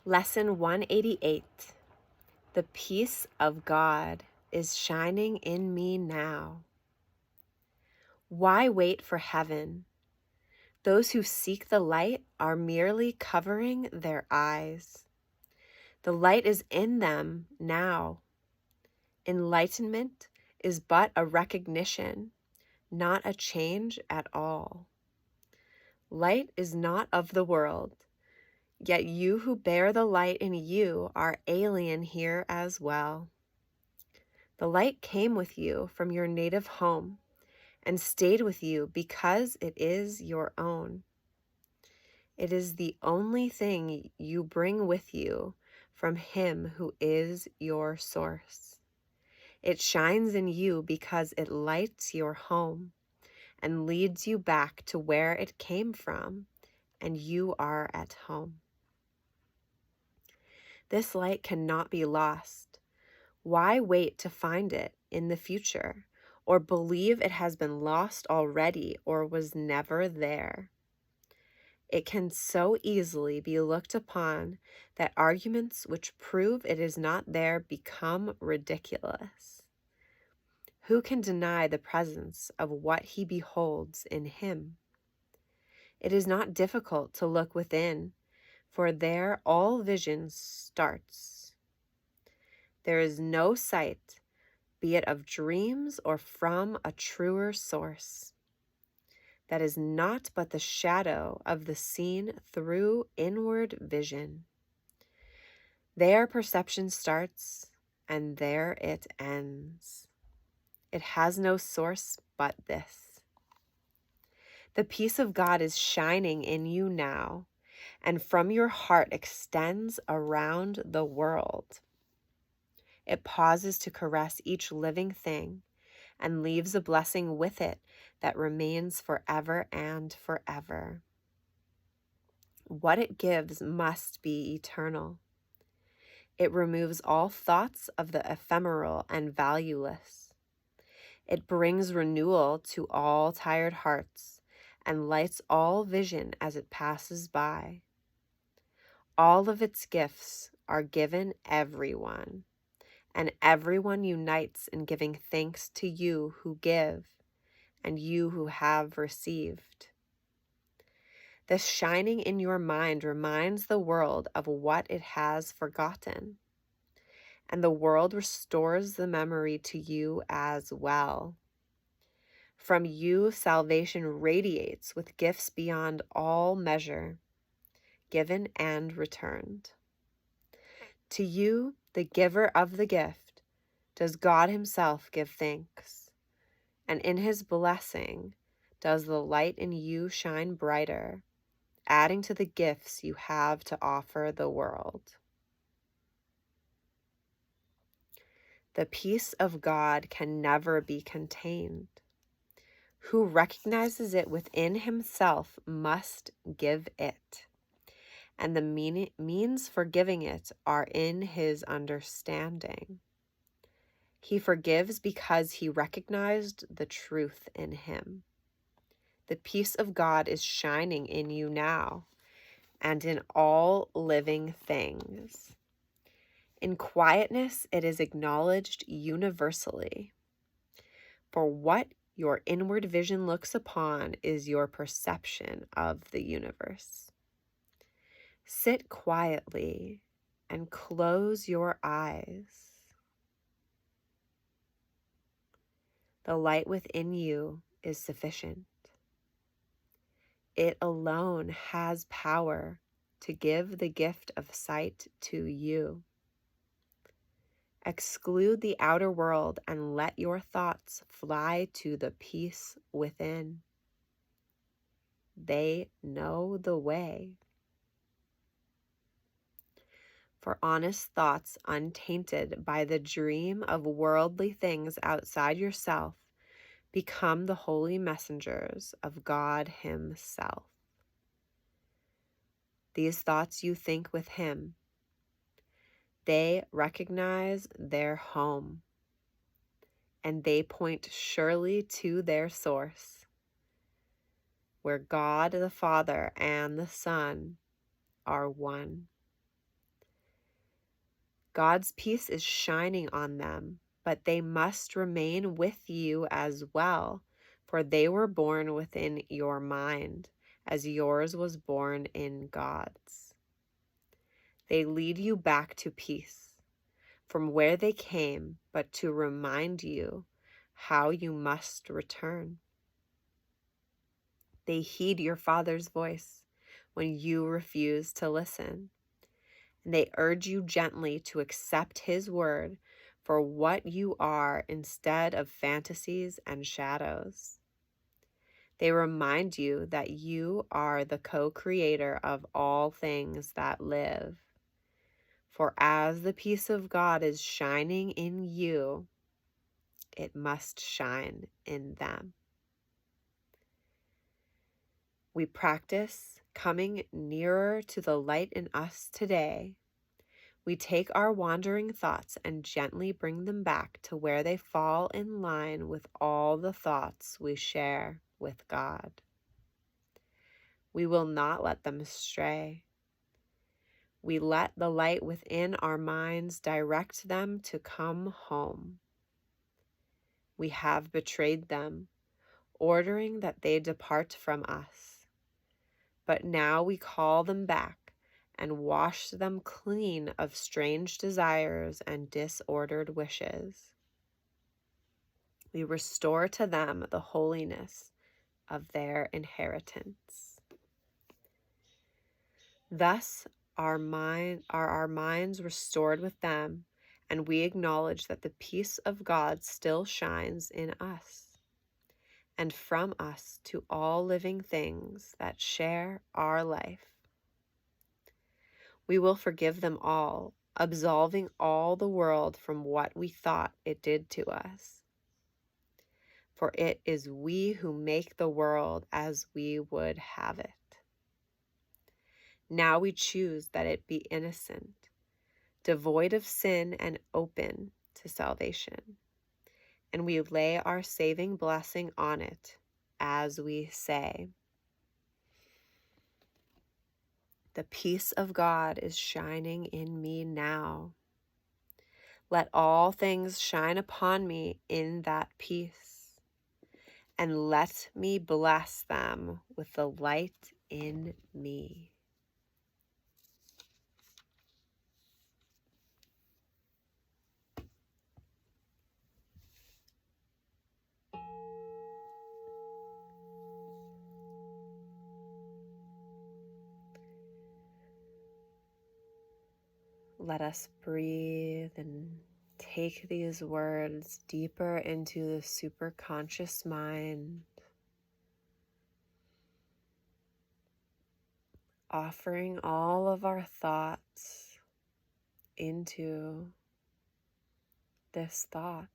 Lesson 188. The peace of God is shining in me now. Why wait for heaven? Those who seek the light are merely covering their eyes. The light is in them now. Enlightenment is but a recognition, not a change at all. Light is not of the world, yet you who bear the light in you are alien here as well. The light came with you from your native home and stayed with you because it is your own. It is the only thing you bring with you from Him who is your source. It shines in you because it lights your home and leads you back to where it came from, and you are at home. This light cannot be lost. Why wait to find it in the future, or believe it has been lost already or was never there? It can so easily be looked upon that arguments which prove it is not there become ridiculous. Who can deny the presence of what he beholds in him? It is not difficult to look within, for there all vision starts. There is no sight, be it of dreams or from a truer source, that is not but the shadow of the seen through inward vision. There perception starts, and there it ends. It has no source but this. The peace of God is shining in you now, and from your heart extends around the world. It pauses to caress each living thing and leaves a blessing with it that remains forever and forever. What it gives must be eternal. It removes all thoughts of the ephemeral and valueless. It brings renewal to all tired hearts and lights all vision as it passes by. All of its gifts are given everyone, and everyone unites in giving thanks to you who give and you who have received. The shining in your mind reminds the world of what it has forgotten, and the world restores the memory to you as well. From you, salvation radiates with gifts beyond all measure, given and returned. To you, the giver of the gift, does God Himself give thanks, and in His blessing does the light in you shine brighter, adding to the gifts you have to offer the world. The peace of God can never be contained. Who recognizes it within himself must give it, and the means for giving it are in his understanding. He forgives because he recognized the truth in him. The peace of God is shining in you now and in all living things. In quietness, it is acknowledged universally. For what your inward vision looks upon is your perception of the universe. Sit quietly and close your eyes. The light within you is sufficient. It alone has power to give the gift of sight to you. Exclude the outer world and let your thoughts fly to the peace within. They know the way. For honest thoughts untainted by the dream of worldly things outside yourself become the holy messengers of God Himself. These thoughts you think with Him. They recognize their home, and they point surely to their source, where God the Father and the Son are one. God's peace is shining on them, but they must remain with you as well, for they were born within your mind, as yours was born in God's. They lead you back to peace, from where they came, but to remind you how you must return. They heed your Father's voice when you refuse to listen, and they urge you gently to accept His word for what you are instead of fantasies and shadows. They remind you that you are the co-creator of all things that live. For as the peace of God is shining in you, it must shine in them. We practice coming nearer to the light in us today. We take our wandering thoughts and gently bring them back to where they fall in line with all the thoughts we share with God. We will not let them stray. We let the light within our minds direct them to come home. We have betrayed them, ordering that they depart from us. But now we call them back and wash them clean of strange desires and disordered wishes. We restore to them the holiness of their inheritance. Thus are our minds restored with them, and we acknowledge that the peace of God still shines in us and from us to all living things that share our life. We will forgive them all, absolving all the world from what we thought it did to us. For it is we who make the world as we would have it. Now we choose that it be innocent, devoid of sin, and open to salvation. And we lay our saving blessing on it as we say, "The peace of God is shining in me now. Let all things shine upon me in that peace, and let me bless them with the light in me." Let us breathe and take these words deeper into the superconscious mind, offering all of our thoughts into this thought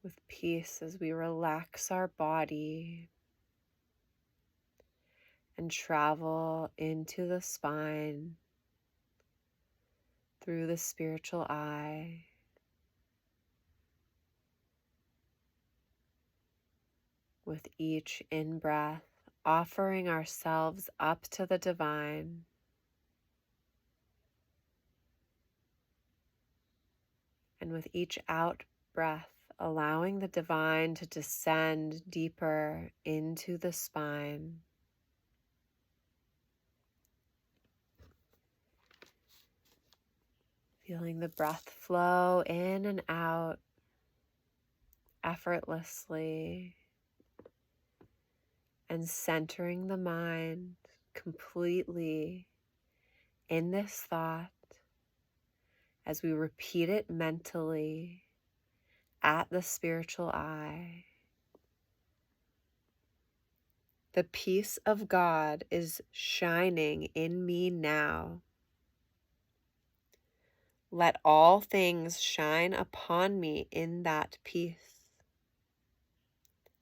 with peace as we relax our body and travel into the spine through the spiritual eye. With each in-breath, offering ourselves up to the divine, and with each out-breath, allowing the divine to descend deeper into the spine. Feeling the breath flow in and out effortlessly, and centering the mind completely in this thought as we repeat it mentally at the spiritual eye. The peace of God is shining in me now. Let all things shine upon me in that peace,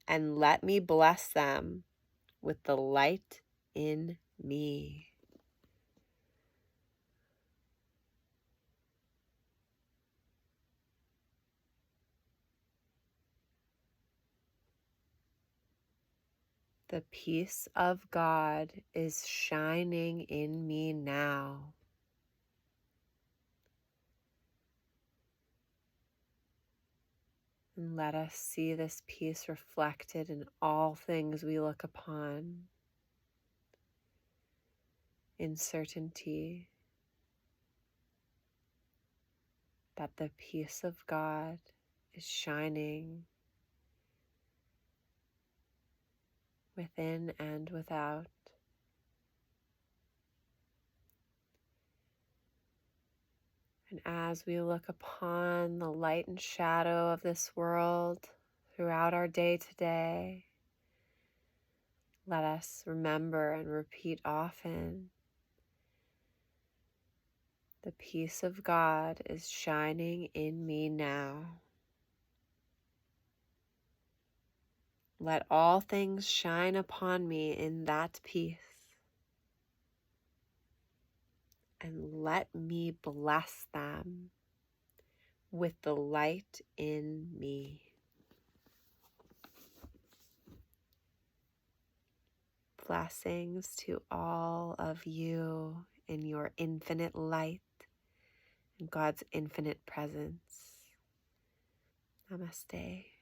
and let me bless them with the light in me. The peace of God is shining in me now. And let us see this peace reflected in all things we look upon. In certainty that the peace of God is shining within and without. And as we look upon the light and shadow of this world throughout our day today, let us remember and repeat often, the peace of God is shining in me now. Let all things shine upon me in that peace. And let me bless them with the light in me. Blessings to all of you in your infinite light and God's infinite presence. Namaste.